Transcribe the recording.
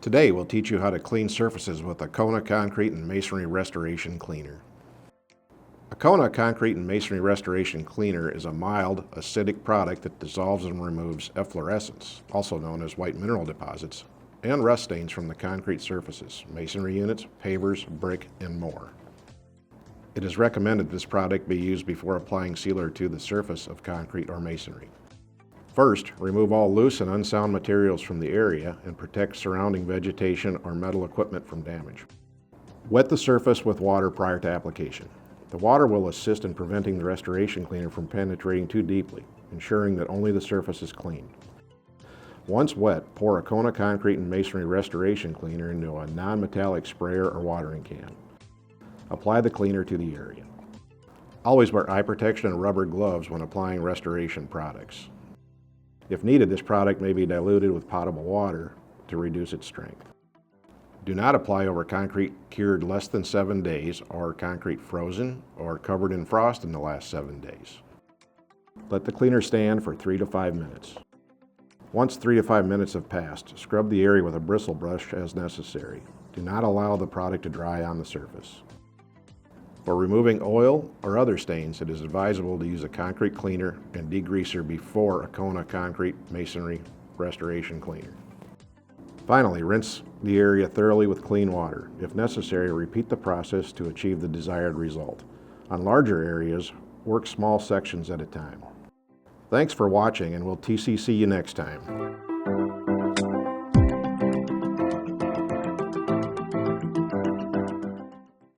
Today we'll teach you how to clean surfaces with Akona Concrete and Masonry Restoration Cleaner. Akona Concrete and Masonry Restoration Cleaner is a mild, acidic product that dissolves and removes efflorescence, also known as white mineral deposits, and rust stains from the concrete surfaces, masonry units, pavers, brick, and more. It is recommended this product be used before applying sealer to the surface of concrete or masonry. First, remove all loose and unsound materials from the area and protect surrounding vegetation or metal equipment from damage. Wet the surface with water prior to application. The water will assist in preventing the restoration cleaner from penetrating too deeply, ensuring that only the surface is cleaned. Once wet, pour Akona Concrete and Masonry Restoration Cleaner into a non-metallic sprayer or watering can. Apply the cleaner to the area. Always wear eye protection and rubber gloves when applying restoration products. If needed, this product may be diluted with potable water to reduce its strength. Do not apply over concrete cured less than 7 days or concrete frozen or covered in frost in the last 7 days. Let the cleaner stand for 3 to 5 minutes. Once 3 to 5 minutes have passed, scrub the area with a bristle brush as necessary. Do not allow the product to dry on the surface. For removing oil or other stains, it is advisable to use a concrete cleaner and degreaser before Akona Concrete Masonry Restoration Cleaner. Finally, rinse the area thoroughly with clean water. If necessary, repeat the process to achieve the desired result. On larger areas, work small sections at a time. Thanks for watching, and we'll TCC you next time.